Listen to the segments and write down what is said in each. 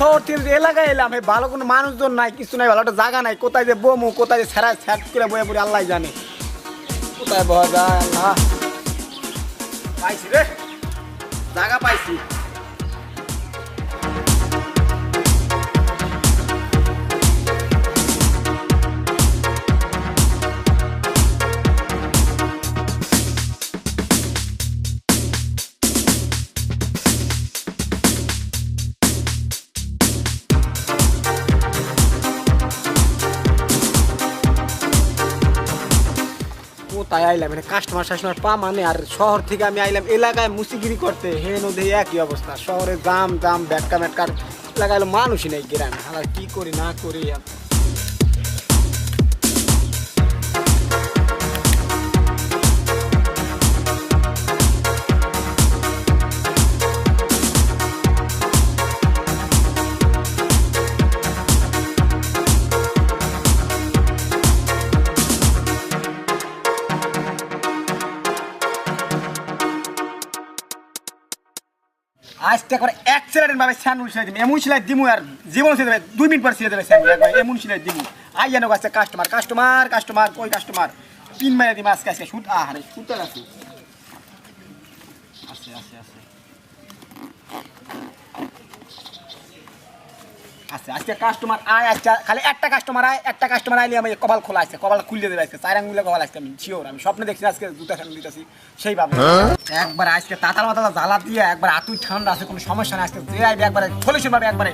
শহর থেকে যে এলাকায় এলাম ভালো কোনো মানুষজন নাই, কিছু নাই, ভালো একটা জায়গা নাই, কোথায় যে বমু, কোথায় যে সেরা স্যাট করে বয়ে পড়ি আল্লাহ জানে, কোথায় বয়া যায় আল্লাহ। পাইছি রে, জায়গা পাইছি। কোথায় আইলাম মানে কাস্টমার পা মানে, আর শহর থেকে আমি আইলাম এলাকায় মুসিগিরি করতে, হে নদী একই অবস্থা, শহরে জাম জাম ব্যাটকা ম্যাটকার, এলাকায় মানুষই নেই গ্রামে, আর কি করি না করি। আজকে একবার অ্যাক্সিডেন্ট ভাবে স্যান্ডউইচ সিলাই দিবি, এমন সিলাই দিমু আর জীবন সিলাই দেবে, 2 মিনিট পর সিলাই দেবে স্যান্ডউইচ, একবার এমন সিলাই দিমু। আই জানো কাছে কাস্টমার কাস্টমার কাস্টমার কই কাস্টমার, 3 মাইরা দিম আজকে আজকে শুট। আরে শুটটা আছে আছে আছে আছে আচ্ছা আজকে কাস্টমার আয়, আজকে খালি একটা কাস্টমার আইলে আমি কপাল খোলা আছে, কপাল খুলে দেবে আজকে, 4 আঙ্গুলে কপাল আজকে, আমি শিওর, আমি স্বপ্নে দেখছি আজকে জুতা স্যান্ডেল দিতেছি সেই ভাবে। একবার আজকে তাতাল মাতাল জ্বালা দিয়ে একবার আতুই ঠান্ডা আছে, কোনো সমস্যা নেই, আজকে যে আইবে একবারে সলিউশন পাবে একবারে।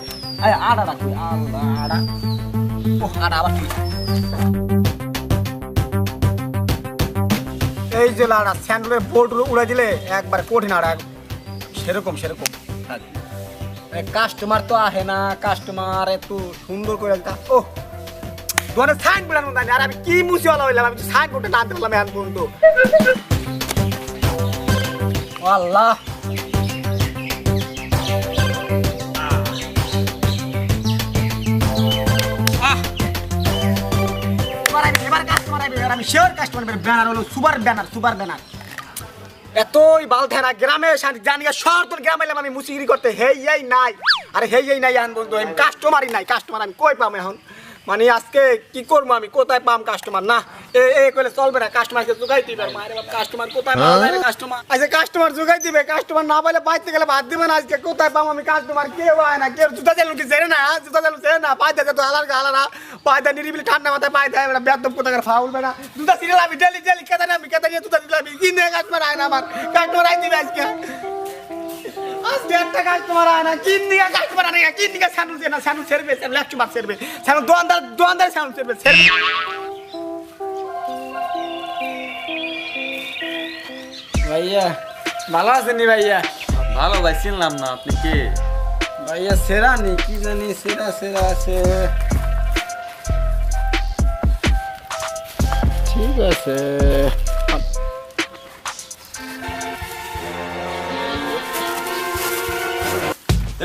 আড়া রাখি আল্লাহ আড়া, ও আড়া আবার কি এই যে লাড়া স্যান্ডেলের বোর্ড উড়ে দিলে একবার কঠিন আড়া, সেরকম সেরকম। কাস্টমার তো আহে না, কাস্টমার এত সুন্দর করে ও দোকানে সাইন বোর্ড আনবো, আর আমি কি মুসিওয়ালা হইলাম, আমি তো সাইন বোর্ডে টানতে পারলাম এখন পর্যন্ত। আল্লাহ এবার কাস্টমার আইবে, আমি শিওর কাস্টমার ব্যানার হলো সুপার ব্যানার, সুপার ব্যানার। এতই বাল থাকে না গ্রামে শান্তি, জানি শহর তোর গ্রামে এলাম আমি মুসিগিরি করতে, হেই এই নাই, আরে হেই এই নাই এখন বন্ধু, কাস্টমারই নাই, কাস্টমার আমি কই পাম এখন, মানে আজকে কি করবো আমি, কোথায় পাম কাস্টমার, না এ কইলে চলবে না, কাস্টমারকে জোগাই দিবে, মায়ের বাপ কাস্টমার কোথায় পাওয়া যায় কাস্টমার, আচ্ছা কাস্টমার জোগাই দিবে, কাস্টমার না পাইলে বাইতে গেলে বাদ দিবে না, আজকে কোথায় পাম আমি কাস্টমার, কেউ হয় না, কেউ জুতা চালু কি জেনে না, জুতা চালু জেনে না, পাই দেয় তো আলাদা আলাদা, পাই দেয় নিরিবিলি ঠান্ডা মাথায় পাই দেয়, বেদম কোথাকার ফাউল বেড়া, জুতা সিরিয়াল আমি ডেলি ডেলি কেতা নিয়ে জুতা দিলাম, কি নিয়ে কাস্টমার আয় না, আমার কাস্টমার আই দিবে আজকে, আজকে একটা কাস্টমার আয় না, কি নিয়ে কাস্টমার আনে, কি নিয়ে স্যান্ডুল দিয়ে না, স্যান্ডুল সেরবে, লেফট মার সেরবে, স্যান্ডুল দোয়ানদার স্যান্ডুল সেরবে ভাইয়া ভালো আছেন নি ভাইয়া? ভালো ভাই, চিনলাম না, আপনি কে? ভাইয়া সেরা নি, কি জানি সেরা সেরা আছে, ঠিক আছে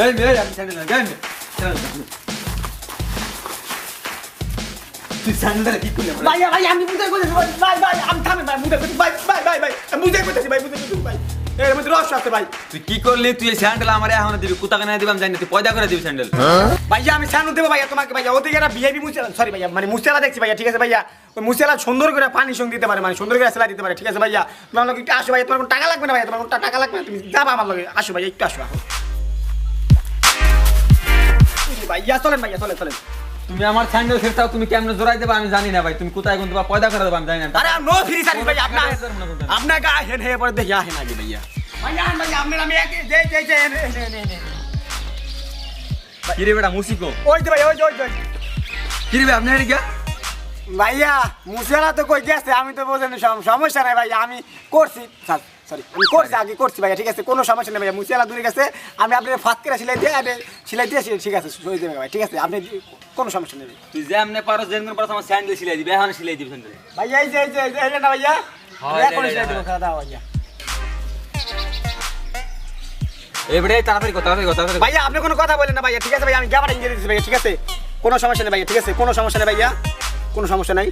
এই মেয়ে, আমি স্যান্ডেল না, যাই তুই স্যান্ডেল কি করলি? ভাইয়া ভাই আমি বুঝাই বলেছি, ভাই ভাই আমি থামেন ভাই, বুঝাই ভাই ভাই ভাই ভাই আমি বুঝাই বলতেছি ভাই, বুঝাই ভাই এর মধ্যে রহস্য আছে ভাই। তুই কি করলি? তুই এই স্যান্ডেল আমার এখন দিবি, কোথা কেন দিবি আমি জানি না, তুই পয়দা করে দিবি স্যান্ডেল। ভাইয়া আমি স্যান্ডেল দেবো ভাইয়া তোমাকে, ভাইয়া ওদিকে একটা ভিআইপি মুসিয়ালা, সরি ভাইয়া মানে মুসিয়ালা দেখছি ভাইয়া, ঠিক আছে ভাইয়া, ওই মুসিয়ালা সুন্দর করে পানি সঙ্গ দিতে পারে, মানে সুন্দর করে সেলাই দিতে পারে, ঠিক আছে ভাইয়া, তোমার লোক একটু আসো ভাইয়া, তোমার কোনো টাকা লাগবে না ভাইয়া, তোমার কোনো টাকা লাগবে না, তুমি যাবা আমার লগে, আসো ভাইয়া একটু আসো ভাইয়া, চলেন ভাইয়া চলেন চলেন। তুমি আমার স্যান্ডেল ফেরতাও, তুমি কেমনে জোড়াই দেবা আমি জানি না ভাই, তুমি কোথায় কোন দেবা, পয়দা করে দেবা আমি জানি না। আরে নো ফ্রি সার্ভিস ভাই, আপনাকে আহেন হে পরে দেখি আহেন আগে ভাইয়া, ভাইয়া ভাইয়া আপনার আমি এক যে কি রে বেটা মুসিকো? ওই যে ভাই ওই যে কি রে আপনি এদিকে? ভাইয়া মুসিয়ালা তো কই গেছে, আমি তো বোঝেন সমস্যা নাই ভাইয়া, আমি করছি সরি আমি করছি আগে করছি ভাইয়া, ঠিক আছে কোনো সমস্যা নেই ভাইয়া, মুসিয়ালা দূরে গেছে, আমি আপনার ফাঁক করে সিলাই দিয়েছি, ঠিক আছে সই দেবে ভাই, ঠিক আছে আপনি কোনো সমস্যা নেই। তুই যেমনে পারো যেমন পারো আমার স্যান্ডেল সিলাই দিবি, এখন সিলাই দিবি স্যান্ডেল ভাইয়া, এই যে না ভাইয়া এখন সিলাই দেবো, দাও ভাইয়া। এবারে তাড়াতাড়ি কথা ভাইয়া আপনি কোনো কথা বলেন না ভাইয়া, ঠিক আছে ভাইয়া, আমি গ্যাবারে ইঞ্জিয়ে দিচ্ছি ভাইয়া, ঠিক আছে কোনো সমস্যা নেই ভাইয়া, ঠিক আছে কোনো সমস্যা নেই ভাইয়া, কোনো সমস্যা নাই।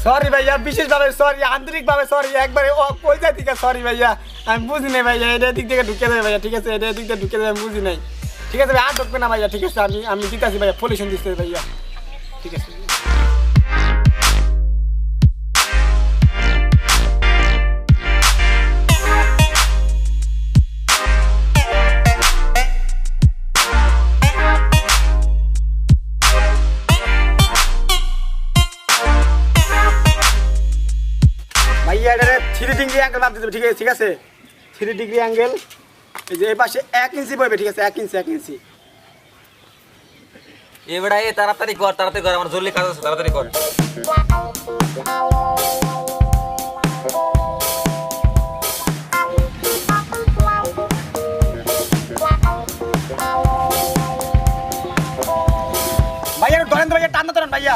সরি ভাইয়া, বিশেষভাবে সরি, আন্তরিকভাবে সরি, একবারে ওই জায়গা থেকে সরি ভাইয়া, আমি বুঝি নাই ভাইয়া, এটা দিক থেকে ঢুকে দেবে ভাইয়া, ঠিক আছে, এটা দিক থেকে ঢুকে দেবে, আমি বুঝি নাই, ঠিক আছে ভাই, আর ঢুকবে না ভাইয়া, ঠিক আছে, আমি দিতেছি ভাইয়া, পলিউশন দিচ্ছে ভাইয়া, ঠিক আছে। ভাইয়া এটা 3 ডিগ্রি অ্যাঙ্গেল মাপ দিতে, ঠিক আছে, 3 ডিগ্রি অ্যাঙ্গেল, এই যে এই পাশে 1 ইঞ্চি পড়বে, ঠিক আছে, 1 ইঞ্চি। এবারে তাড়াতাড়ি কর, আমার জরুরি কাজ আছে, তাড়াতাড়ি কর। ভাইয়া ধরেন তো ভাইয়া, টান না ধরেন ভাইয়া।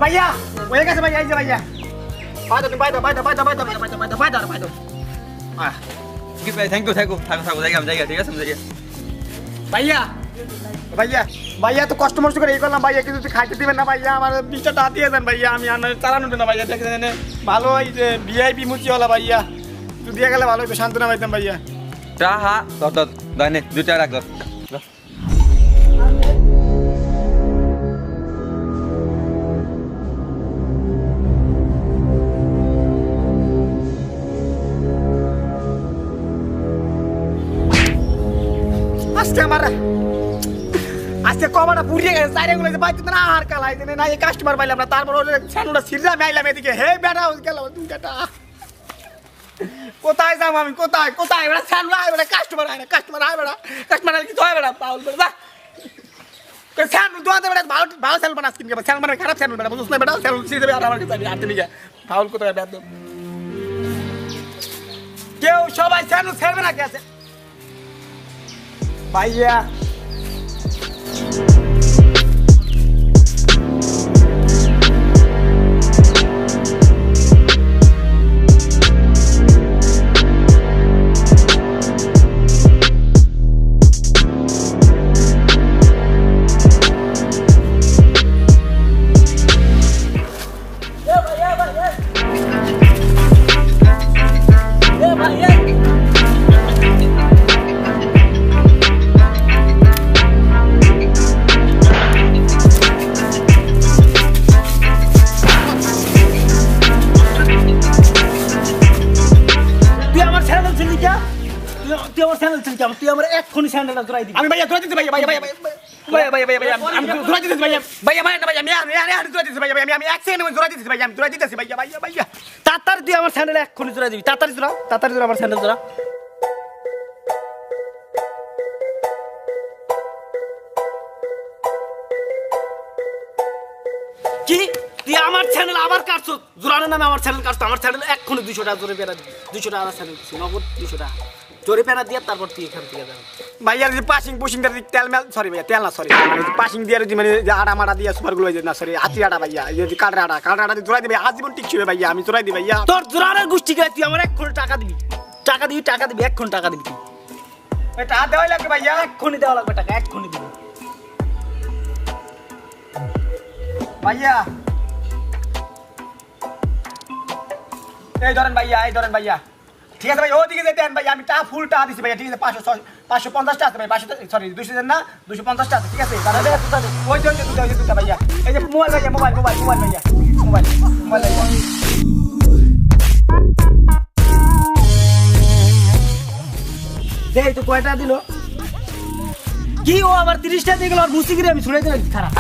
ভাইয়া হয়ে গেছে ভাইয়া, এই যে ভাইয়া, বাইদো। কি ভাই, থ্যাংক ইউ, থাকো জায়গা, ঠিক আছে, ভাইয়া তো কষ্ট মষ্ট করে এই করলাম ভাইয়া, কিন্তু খাইতে দিবেন না ভাইয়া, আমার 20টা টাকা দিয়ে দেন ভাইয়া, আমি চালানো না ভাইয়া, দেখেন ভালো, এই যে ভিআইপি মুচিওয়ালা ভাইয়া, তুই দিয়ে গেলে ভালো হইতো, সান্ত্বনা পাইতাম ভাইয়া। টাহা দানে 2 টাকা রাখ। আজকে কমাটা পুড়িয়ে গেছে, চাইরে গুলো যে বাইতে না, আর কালাই দেনে না, এই কাস্টমার পাইলাম না, তারপর ওই সানুটা সিরজা আমি আইলাম এদিকে, হে বেটা গেল দুইটা, কোথায় যাবো আমি, কোথায় বেটা, সানু আয় বেটা, কাস্টমার আয় কিছু হয় বেটা, পাউল বেটা, সানু দোয়াতে বেটা, ভালো স্যালু বানাস কিনকে, স্যালু মানে খারাপ স্যালু বেটা, বুঝছ না বেটা, স্যালু সিরে দেবে, আর আমার কাছে হাতে নিয়ে ফাউল কোথায় বেটা, কেউ সবাই স্যালু ছেড়বে না, কে আছে ভাইয়া। তুই আমার এক্ষুনি স্যান্ডেলটা জোড়াই দিবি। আমি ভাইয়া জোড়াই দিতে ভাইয়া, আমি জোড়াই দিতেছি ভাইয়া, আমি এক সেকেন্ডে জোড়াই দিতেছি ভাইয়া, আমি জোড়াই দিতেছি ভাইয়া, তাড়াতাড়ি তুই আমার স্যান্ডেল এক্ষুনি জোড়াই দিবি, তাড়াতাড়ি জোড়া আমার স্যান্ডেল জোড়া। কি তুই আমার চ্যানেল আবার কাটছো, জোরানোর নামে আমার চ্যানেল কাটছো, আমার চ্যানেল এক্ষুনি 200 টাকা জোরে পেরা দিবি, 200 টাকা আমার চ্যানেল নগদ 200 টাকা জোরে পেনা দিয়ে, তারপর তুই এখান থেকে যাবি ভাইয়া, যদি পাসিং দিয়ে তেল না সরি পাসিং দিয়ে যদি মানে আড়া মারা দিয়ে সুপারগুলো না, সরি হাতি আড়া ভাইয়া, যদি কাটরা আড়া দিয়ে জোড়াই দিবি, আজীবন টিকছি ভাইয়া, আমি জোড়াই দিই ভাইয়া, তোর জোরানোর গোষ্ঠী গেলে তুই আমার এক্ষুনি টাকা দিবি, এক্ষুনি টাকা দিবি, তুই টাকা দেওয়াই লাগবে ভাইয়া, এক্ষুনি দেওয়া লাগবে টাকা, এক্ষুনি দিবি ভাইয়া। এই ধরেন ভাইয়া, ঠিক আছে ভাই, ওদিকে যেতে দেন ভাইয়া, আমি ফুল টাকা দিছি ভাইয়া, ঠিক আছে, 550টা আছে ভাই, 500 সরি 200 দেন না, 250টা আছে, ঠিক আছে, ওই যে দুটা ভাইয়া, এই যে মোবাইল ভাইয়া, মোবাইল ভাইয়া, মোবাইল ভাইয়া, দেখ তো কয়টা দিল, কি ও আবার 30টা দিয়ে গেল, আর মুসিগিরি আমি ছুড়ে দিলাম, খারাপ।